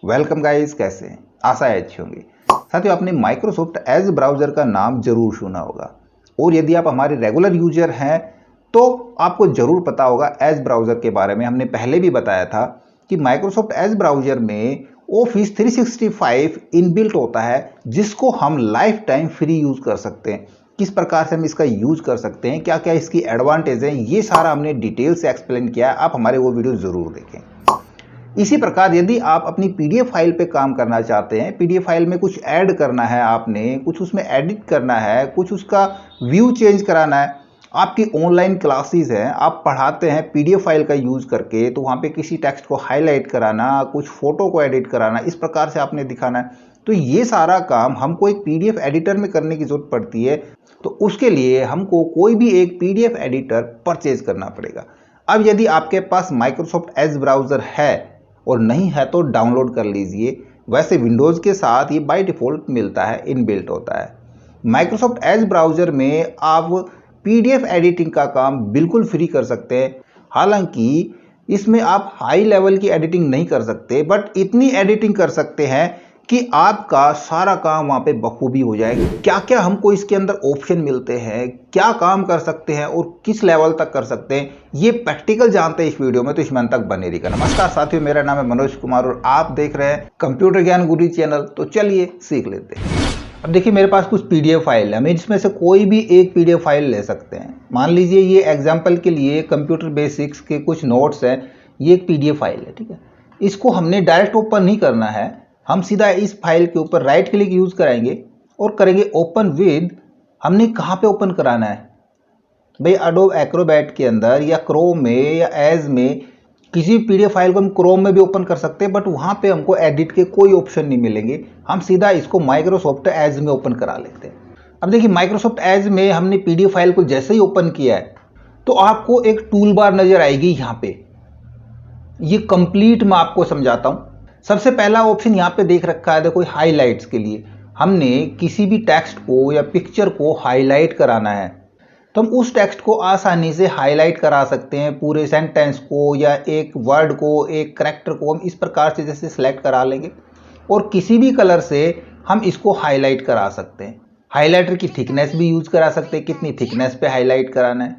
Welcome guys, कैसे हैं? आशा है अच्छी होंगी। साथियों, आपने माइक्रोसॉफ्ट एज ब्राउज़र का नाम जरूर सुना होगा और यदि आप हमारे रेगुलर यूजर हैं तो आपको जरूर पता होगा एज ब्राउज़र के बारे में। हमने पहले भी बताया था कि माइक्रोसॉफ्ट एज ब्राउज़र में ऑफिस 365 इनबिल्ट होता है जिसको हम लाइफ टाइम फ्री यूज़ कर सकते हैं। किस प्रकार से हम इसका यूज़ कर सकते हैं, क्या क्या इसकी एडवांटेज है, ये सारा हमने डिटेल से एक्सप्लेन किया है। आप हमारे वो वीडियो ज़रूर देखें। इसी प्रकार यदि आप अपनी पीडीएफ फाइल पे काम करना चाहते हैं, पीडीएफ फाइल में कुछ ऐड करना है, आपने कुछ उसमें एडिट करना है, कुछ उसका व्यू चेंज कराना है, आपकी ऑनलाइन क्लासेस हैं, आप पढ़ाते हैं पीडीएफ फाइल का यूज़ करके, तो वहाँ पे किसी टेक्स्ट को हाईलाइट कराना, कुछ फोटो को एडिट कराना, इस प्रकार से आपने दिखाना है, तो ये सारा काम हमको एक पीडीएफ एडिटर में करने की जरूरत पड़ती है। तो उसके लिए हमको कोई भी एक पीडीएफ एडिटर परचेज करना पड़ेगा। अब यदि आपके पास माइक्रोसॉफ्ट एज ब्राउज़र है और नहीं है तो डाउनलोड कर लीजिए। वैसे विंडोज़ के साथ ये बाय डिफ़ॉल्ट मिलता है, इनबिल्ट होता है। माइक्रोसॉफ्ट एज ब्राउज़र में आप पीडीएफ एडिटिंग का काम बिल्कुल फ्री कर सकते हैं। हालांकि इसमें आप हाई लेवल की एडिटिंग नहीं कर सकते, बट इतनी एडिटिंग कर सकते हैं कि आपका सारा काम वहाँ पे बखूबी हो जाएगा। क्या क्या हमको इसके अंदर ऑप्शन मिलते हैं, क्या काम कर सकते हैं और किस लेवल तक कर सकते हैं, ये प्रैक्टिकल जानते हैं इस वीडियो में, तो इसमें अंत तक बने रहिएगा। नमस्कार साथियों, मेरा नाम है मनोज कुमार और आप देख रहे हैं कंप्यूटर ज्ञान गुरु चैनल। तो चलिए सीख लेते हैं। अब देखिए, मेरे पास कुछ पीडीएफ फाइल है, हम इसमें से कोई भी एक पीडीएफ फाइल ले सकते हैं। मान लीजिए ये एग्जाम्पल के लिए कंप्यूटर बेसिक्स के कुछ नोट्स हैं, ये एक पीडीएफ फाइल है, ठीक है। इसको हमने डायरेक्ट ओपन नहीं करना है, हम सीधा इस फाइल के ऊपर राइट क्लिक यूज कराएंगे और करेंगे ओपन विद। हमने कहाँ पे ओपन कराना है भाई? एडोब एक्रोबैट के अंदर या क्रोम में या एज में, किसी भी पीडीएफ फाइल को हम क्रोम में भी ओपन कर सकते हैं, बट वहाँ पे हमको एडिट के कोई ऑप्शन नहीं मिलेंगे। हम सीधा इसको माइक्रोसॉफ्ट एज में ओपन करा लेते हैं। अब देखिए, माइक्रोसॉफ्ट एज में हमने पीडीएफ फाइल को जैसे ही ओपन किया है तो आपको एक टूल बार नजर आएगी। यहाँ पे ये कंप्लीट मैं आपको समझाता हूँ। सबसे पहला ऑप्शन यहाँ पे देख रखा है, देखो हाईलाइट्स के लिए हमने किसी भी टेक्स्ट को या पिक्चर को हाईलाइट कराना है तो हम उस टेक्स्ट को आसानी से हाईलाइट करा सकते हैं। पूरे सेंटेंस को या एक वर्ड को, एक करैक्टर को हम इस प्रकार से जैसे सिलेक्ट करा लेंगे और किसी भी कलर से हम इसको हाईलाइट करा सकते हैं। हाईलाइटर की थिकनेस भी यूज करा सकते हैं, कितनी थिकनेस पे हाईलाइट कराना है,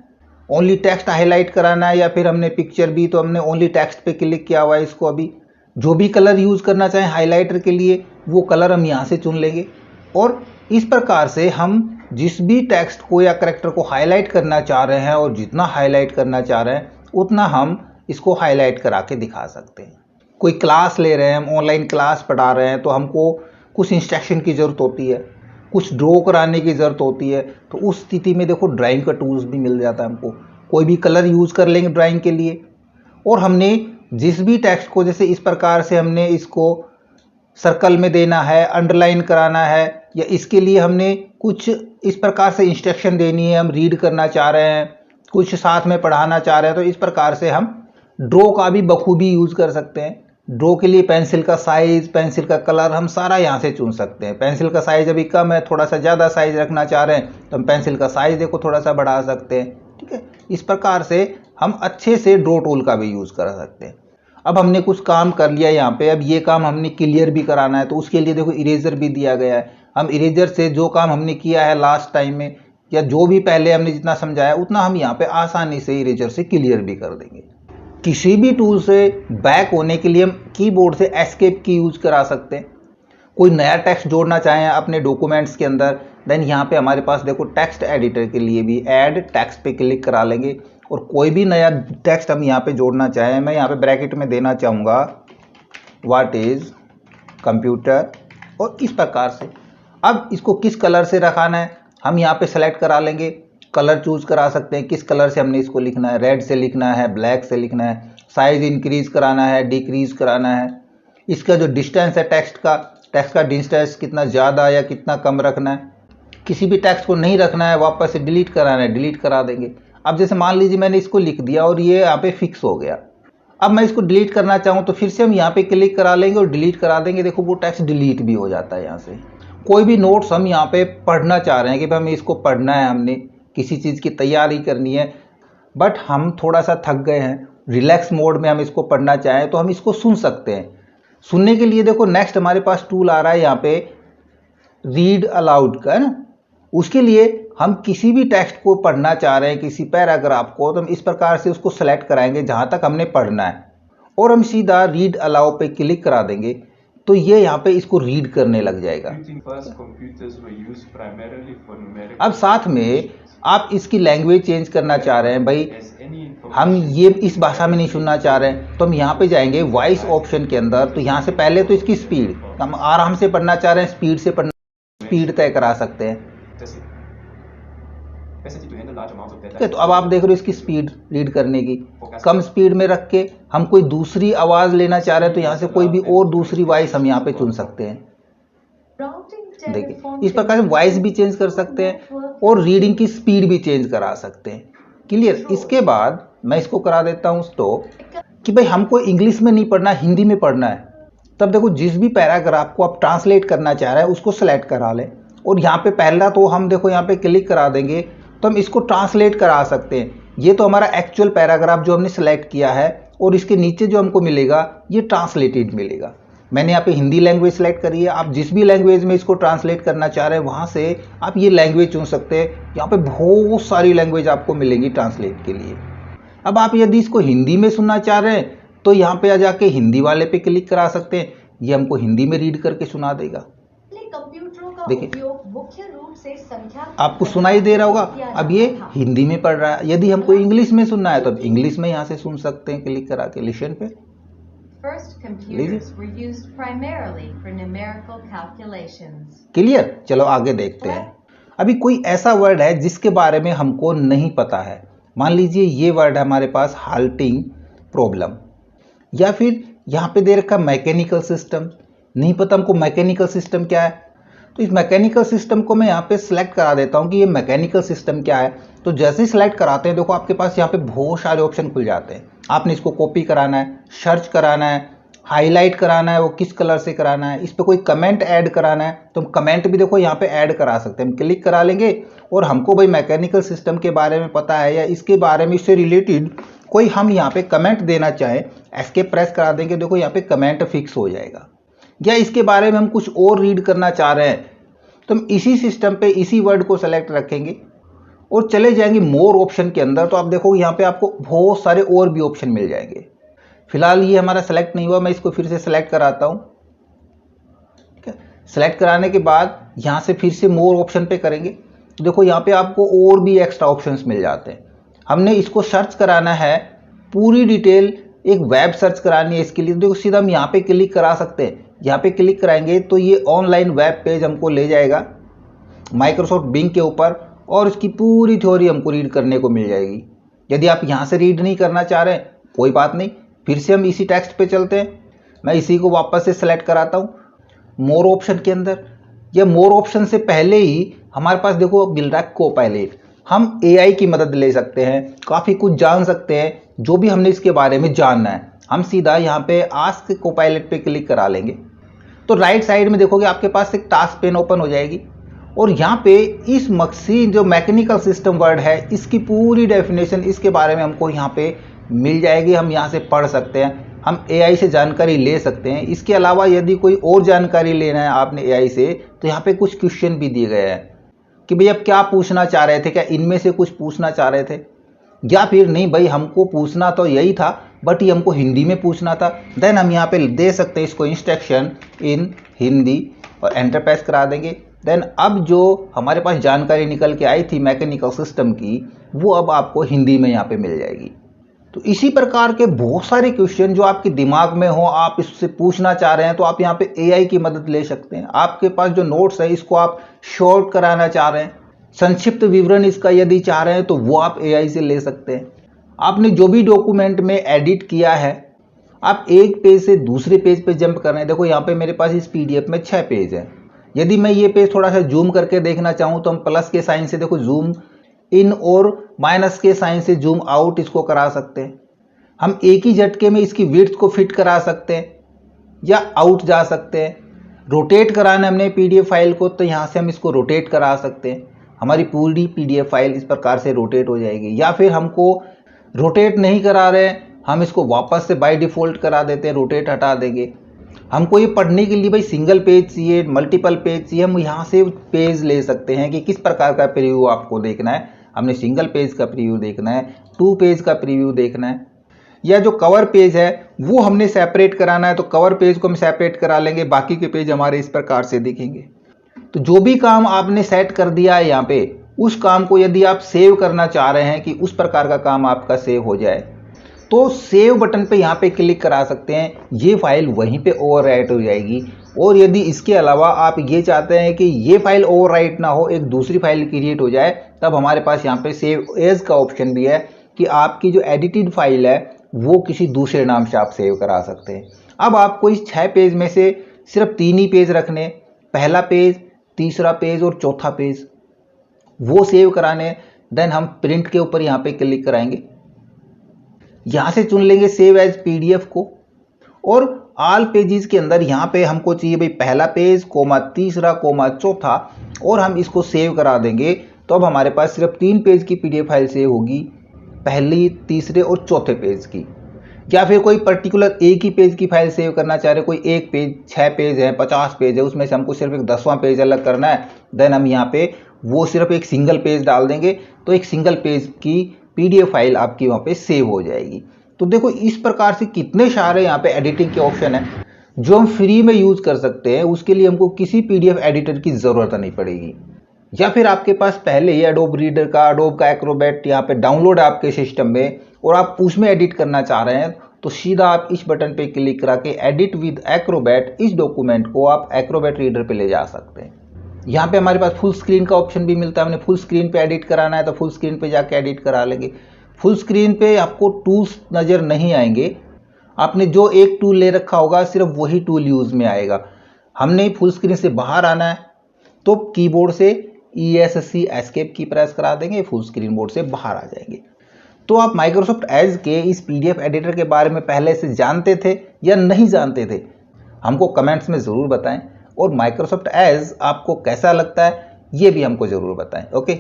ओनली टेक्स्ट हाईलाइट कराना है या फिर हमने पिक्चर भी, तो हमने ओनली टेक्स्ट पे क्लिक किया हुआ है। इसको अभी जो भी कलर यूज करना चाहें हाइलाइटर के लिए, वो कलर हम यहाँ से चुन लेंगे और इस प्रकार से हम जिस भी टेक्स्ट को या करैक्टर को हाईलाइट करना चाह रहे हैं और जितना हाईलाइट करना चाह रहे हैं उतना हम इसको हाईलाइट करा के दिखा सकते हैं। कोई क्लास ले रहे हैं, हम ऑनलाइन क्लास पढ़ा रहे हैं, तो हमको कुछ इंस्ट्रक्शन की ज़रूरत होती है, कुछ ड्रॉ कराने की ज़रूरत होती है, तो उस स्थिति में देखो ड्राइंग का टूल्स भी मिल जाता है हमको। कोई भी कलर यूज़ कर लेंगे ड्राइंग के लिए और हमने जिस भी टेक्स्ट को, जैसे इस प्रकार से हमने इसको सर्कल में देना है, अंडरलाइन कराना है, या इसके लिए हमने कुछ इस प्रकार से इंस्ट्रक्शन देनी है, हम रीड करना चाह रहे हैं, कुछ साथ में पढ़ाना चाह रहे हैं, तो इस प्रकार से हम ड्रॉ का भी बखूबी यूज़ कर सकते हैं। ड्रॉ के लिए पेंसिल का साइज़, पेंसिल का कलर हम सारा यहाँ से चुन सकते हैं। पेंसिल का साइज़ अभी कम है, थोड़ा सा ज़्यादा साइज़ रखना चाह रहे हैं तो हम पेंसिल का साइज़ देखो थोड़ा सा बढ़ा सकते हैं, ठीक है। इस प्रकार से हम अच्छे से ड्रॉ टूल का भी यूज़ कर सकते हैं। अब हमने कुछ काम कर लिया यहाँ पे, अब ये काम हमने क्लियर भी कराना है, तो उसके लिए देखो इरेजर भी दिया गया है। हम इरेजर से जो काम हमने किया है लास्ट टाइम में, या जो भी पहले हमने जितना समझाया उतना हम यहाँ पे आसानी से इरेजर से क्लियर भी कर देंगे। किसी भी टूल से बैक होने के लिए हम कीबोर्ड से एस्केप की यूज करा सकते हैं। कोई नया टेक्स्ट जोड़ना चाहें अपने डॉक्यूमेंट्स के अंदर, देन यहाँ पे हमारे पास देखो टेक्स्ट एडिटर के लिए भी ऐड टेक्स्ट पे क्लिक करा लेंगे और कोई भी नया टेक्स्ट हम यहाँ पे जोड़ना चाहें, मैं यहाँ पे ब्रैकेट में देना चाहूँगा व्हाट इज कंप्यूटर, और इस प्रकार से अब इसको किस कलर से रखाना है हम यहाँ पे सेलेक्ट करा लेंगे। कलर चूज करा सकते हैं, किस कलर से हमने इसको लिखना है, रेड से लिखना है, ब्लैक से लिखना है, साइज इंक्रीज कराना है, डिक्रीज कराना है, इसका जो डिस्टेंस है टेक्स्ट का डिस्टेंस कितना ज़्यादा या कितना कम रखना है। किसी भी टेक्स्ट को नहीं रखना है, वापस से डिलीट कराना है, डिलीट करा देंगे। अब जैसे मान लीजिए मैंने इसको लिख दिया और ये यहाँ पे फिक्स हो गया, अब मैं इसको डिलीट करना चाहूँ तो फिर से हम यहाँ पे क्लिक करा लेंगे और डिलीट करा देंगे। देखो वो टेक्स्ट डिलीट भी हो जाता है यहाँ से। कोई भी नोट्स हम यहाँ पे पढ़ना चाह रहे हैं कि भाई हमें इसको पढ़ना है, हमने किसी चीज़ की तैयारी करनी है, बट हम थोड़ा सा थक गए हैं, रिलैक्स मोड में हम इसको पढ़ना चाहें तो हम इसको सुन सकते हैं। सुनने के लिए देखो नेक्स्ट हमारे पास टूल आ रहा है यहाँ पे रीड अलाउड का, है ना। उसके लिए हम किसी भी टेक्स्ट को पढ़ना चाह रहे हैं, किसी पैराग्राफ को, तो हम इस प्रकार से उसको सेलेक्ट कराएंगे जहां तक हमने पढ़ना है और हम सीधा रीड अलाउ पे क्लिक करा देंगे तो ये यहाँ पे इसको रीड करने लग जाएगा। अब साथ में आप इसकी लैंग्वेज चेंज करना चाह रहे हैं, भाई हम ये इस भाषा में नहीं सुनना चाह रहे हैं, तो हम यहाँ पे जाएंगे वॉइस ऑप्शन के अंदर। तो यहाँ से पहले तो इसकी स्पीड, हम आराम से पढ़ना चाह रहे हैं, स्पीड से पढ़ना, स्पीड तय करा सकते हैं। ठीक है, तो अब आप देख रहे हो इसकी स्पीड रीड करने की कम स्पीड में रख के हम कोई दूसरी आवाज लेना चाह रहे हैं तो यहाँ से कोई भी और दूसरी वॉइस हम यहाँ पे चुन सकते हैं। देखिए इस प्रकार से वॉइस भी चेंज कर सकते हैं और रीडिंग की स्पीड भी चेंज करा सकते हैं। क्लियर। इसके बाद मैं इसको करा देता हूँ स्टॉप कि भाई हमको इंग्लिश में नहीं पढ़ना, हिंदी में पढ़ना है। तब देखो जिस भी पैराग्राफ को आप ट्रांसलेट करना चाह रहे हैं उसको सेलेक्ट करा लें और यहाँ पे पहला तो हम देखो यहाँ पे क्लिक करा देंगे तो हम इसको ट्रांसलेट करा सकते हैं। ये तो हमारा एक्चुअल पैराग्राफ जो हमने सेलेक्ट किया है और इसके नीचे जो हमको मिलेगा ये ट्रांसलेटेड मिलेगा। मैंने यहाँ पे हिंदी लैंग्वेज सेलेक्ट करी है, आप जिस भी लैंग्वेज में इसको ट्रांसलेट करना चाह रहे हैं वहाँ से आप ये लैंग्वेज चुन सकते हैं। यहाँ पे बहुत सारी लैंग्वेज आपको मिलेंगी ट्रांसलेट के लिए। अब आप यदि इसको हिंदी में सुनना चाह रहे हैं तो यहाँ पे आ जाके हिंदी वाले पे क्लिक करा सकते हैं, ये हमको हिंदी में रीड करके सुना देगा। देखिए मुख्य रूप से संख्या आपको सुनाई दे रहा होगा, अब ये हिंदी में पढ़ रहा है। यदि हमको इंग्लिश में सुनना है तो अब इंग्लिश में यहाँ से सुन सकते हैं क्लिक करा के लिसन पे। क्लियर। चलो आगे देखते हैं। अभी कोई ऐसा वर्ड है जिसके बारे में हमको नहीं पता है, मान लीजिए ये वर्ड है हमारे पास हाल्टिंग प्रॉब्लम, या फिर यहाँ पे दे रखा मैकेनिकल सिस्टम, नहीं पता हमको मैकेनिकल सिस्टम क्या है। तो इस मैकेनिकल सिस्टम को मैं यहाँ पे सिलेक्ट करा देता हूँ कि ये मैकेनिकल सिस्टम क्या है। तो जैसे ही सिलेक्ट कराते हैं देखो आपके पास यहाँ पे बहुत सारे ऑप्शन खुल जाते हैं। आपने इसको कॉपी कराना है, सर्च कराना है, हाईलाइट कराना है, वो किस कलर से कराना है, इस पर कोई कमेंट ऐड कराना है तो हम कमेंट भी देखो यहाँ पे ऐड करा सकते हैं। हम क्लिक करा लेंगे और हमको भाई मैकेनिकल सिस्टम के बारे में पता है या इसके बारे में, इससे रिलेटेड कोई हम यहाँ पे कमेंट देना चाहें, एस्केप प्रेस करा देंगे, देखो यहाँ पे कमेंट फिक्स हो जाएगा। या इसके बारे में हम कुछ और रीड करना चाह रहे हैं तो हम इसी सिस्टम पे इसी वर्ड को सेलेक्ट रखेंगे और चले जाएंगे मोर ऑप्शन के अंदर। तो आप देखो यहाँ पे आपको बहुत सारे और भी ऑप्शन मिल जाएंगे। फिलहाल ये हमारा सेलेक्ट नहीं हुआ, मैं इसको फिर से सेलेक्ट कराता हूँ। ठीक है, सेलेक्ट कराने के बाद यहाँ से फिर से मोर ऑप्शन पे करेंगे तो देखो यहाँ पे आपको और भी एक्स्ट्रा ऑप्शंस मिल जाते हैं। हमने इसको सर्च कराना है, पूरी डिटेल एक वेब सर्च करानी है, इसके लिए देखो सीधा हम यहाँ पे क्लिक करा सकते हैं। यहाँ पे क्लिक कराएंगे तो ये ऑनलाइन वेब पेज हमको ले जाएगा माइक्रोसॉफ्ट बिंग के ऊपर और इसकी पूरी थ्योरी हमको रीड करने को मिल जाएगी। यदि आप यहाँ से रीड नहीं करना चाह रहे हैं कोई बात नहीं, फिर से हम इसी टेक्स्ट पे चलते हैं। मैं इसी को वापस से सेलेक्ट कराता हूँ मोर ऑप्शन के अंदर। या मोर ऑप्शन से पहले ही हमारे पास देखो मिल रहा है कोपायलट। हम एआई की मदद ले सकते हैं, काफ़ी कुछ जान सकते हैं, जो भी हमने इसके बारे में जानना है हम सीधा यहाँ पे आस्क कोपायलट पे क्लिक करा लेंगे तो राइट साइड में देखोगे आपके पास एक टास्क पेन ओपन हो जाएगी और यहाँ पे इस मशीन जो मैकेनिकल सिस्टम वर्ड है इसकी पूरी डेफिनेशन इसके बारे में हमको यहाँ पे मिल जाएगी। हम यहाँ से पढ़ सकते हैं, हम एआई से जानकारी ले सकते हैं। इसके अलावा यदि कोई और जानकारी लेना है आपने एआई से तो यहाँ पे कुछ क्वेश्चन भी दिए गए हैं कि भाई आप क्या पूछना चाह रहे थे, क्या इनमें से कुछ पूछना चाह रहे थे या फिर नहीं भाई हमको पूछना तो यही था बट ये हमको हिंदी में पूछना था। देन हम यहाँ पे दे सकते हैं इसको इंस्ट्रक्शन इन हिंदी और एंटर प्रेस करा देंगे। देन अब जो हमारे पास जानकारी निकल के आई थी मैकेनिकल सिस्टम की वो अब आपको हिंदी में यहाँ पे मिल जाएगी। तो इसी प्रकार के बहुत सारे क्वेश्चन जो आपके दिमाग में हो, आप इससे पूछना चाह रहे हैं तो आप यहाँ पे एआई की मदद ले सकते हैं। आपके पास जो नोट्स है इसको आप शॉर्ट कराना चाह रहे हैं, संक्षिप्त विवरण इसका यदि चाह रहे हैं तो वो आप एआई से ले सकते हैं। आपने जो भी डॉक्यूमेंट में एडिट किया है आप एक पेज से दूसरे पेज पे जंप कर रहे हैं। देखो यहाँ पे मेरे पास इस पीडीएफ में 6 पेज है। यदि मैं ये पेज थोड़ा सा जूम करके देखना चाहूँ तो हम प्लस के साइन से देखो जूम इन और माइनस के साइन से जूम आउट इसको करा सकते हैं। हम एक ही झटके में इसकी विड्थ को फिट करा सकते हैं या आउट जा सकते हैं। रोटेट कराना हमने पीडीएफ फाइल को तो यहाँ से हम इसको रोटेट करा सकते हैं, हमारी पूरी पीडीएफ फाइल इस प्रकार से रोटेट हो जाएगी। या फिर हमको रोटेट नहीं करा रहे हैं, हम इसको वापस से बाय डिफ़ॉल्ट करा देते हैं, रोटेट हटा देंगे। हमको ये पढ़ने के लिए भाई सिंगल पेज चाहिए, मल्टीपल पेज चाहिए, हम यहाँ से पेज ले सकते हैं कि किस प्रकार का प्रीव्यू आपको देखना है। हमने सिंगल पेज का प्रीव्यू देखना है, 2 पेज का प्रीव्यू देखना है, या जो कवर पेज है वो हमने सेपरेट कराना है तो कवर पेज को हम सेपरेट करा लेंगे, बाकी के पेज हमारे इस प्रकार से दिखेंगे। तो जो भी काम आपने सेट कर दिया है यहाँ पे, उस काम को यदि आप सेव करना चाह रहे हैं कि उस प्रकार का काम आपका सेव हो जाए, तो सेव बटन पे यहाँ पे क्लिक करा सकते हैं। ये फाइल वहीं पे ओवरराइट हो जाएगी। और यदि इसके अलावा आप ये चाहते हैं कि ये फाइल ओवरराइट ना हो, एक दूसरी फाइल क्रिएट हो जाए, तब हमारे पास यहाँ पे सेव एज का ऑप्शन भी है कि आपकी जो एडिटेड फाइल है वो किसी दूसरे नाम से आप सेव करा सकते हैं। अब आपको इस 6 पेज में से सिर्फ 3 ही पेज रखने, पहला पेज, तीसरा पेज और चौथा पेज, वो सेव कराने। देन हम प्रिंट के ऊपर यहाँ पे क्लिक कराएंगे, यहाँ से चुन लेंगे सेव एज पीडीएफ को, और ऑल पेजेस के अंदर यहाँ पे हमको चाहिए भाई पहला पेज, तीसरा, चौथा, और हम इसको सेव करा देंगे। तो अब हमारे पास सिर्फ 3 पेज की पीडीएफ फाइल सेव होगी, पहली, तीसरे और चौथे पेज की। या फिर कोई पर्टिकुलर एक ही पेज की फाइल सेव करना चाह रहे, कोई एक पेज, 6 पेज है, 50 पेज है, उसमें से हमको सिर्फ एक 10वां पेज अलग करना है। देन हम यहाँ पे वो सिर्फ एक सिंगल पेज डाल देंगे, तो एक सिंगल पेज की पीडीएफ फाइल आपकी वहाँ पे सेव हो जाएगी। तो देखो इस प्रकार से कितने सारे यहाँ पे एडिटिंग के ऑप्शन है जो हम फ्री में यूज कर सकते हैं। उसके लिए हमको किसी पीडीएफ एडिटर की जरूरत नहीं पड़ेगी। या फिर आपके पास पहले ही एडोब रीडर का, एडोब का एक्रोबैट यहाँ पे डाउनलोड है आपके सिस्टम में, और आप उसमें एडिट करना चाह रहे हैं, तो सीधा आप इस बटन पे क्लिक करा के एडिट विद एक्रोबैट, इस डॉक्यूमेंट को आप एक्रोबैट रीडर पे ले जा सकते हैं। यहाँ पे हमारे पास फुल स्क्रीन का ऑप्शन भी मिलता है। हमने फुल स्क्रीन पे एडिट कराना है तो फुल स्क्रीन पे जाके एडिट करा लेंगे। फुल स्क्रीन पे आपको टूल्स नज़र नहीं आएंगे, आपने जो एक टूल ले रखा होगा सिर्फ वही टूल यूज में आएगा। हमने फुल स्क्रीन से बाहर आना है तो कीबोर्ड से ESC एस्केप की प्रेस करा देंगे, फुल स्क्रीन मोड से बाहर आ जाएंगे। तो आप माइक्रोसॉफ्ट एज के इस पीडीएफ एडिटर के बारे में पहले से जानते थे या नहीं जानते थे, हमको कमेंट्स में ज़रूर बताएं। और माइक्रोसॉफ्ट एज आपको कैसा लगता है ये भी हमको ज़रूर बताएं। ओके,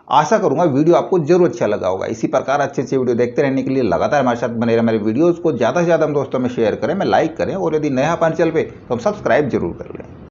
आशा करूंगा वीडियो आपको जरूर अच्छा लगा होगा। इसी प्रकार अच्छे अच्छे वीडियो देखते रहने के लिए लगातार हमारे साथ बने रहे। हमारे वीडियोज़ को ज़्यादा से ज़्यादा हम दोस्तों में शेयर करें, में लाइक करें, और यदि नया अपन चैनल पे तो हम सब्सक्राइब जरूर कर लें।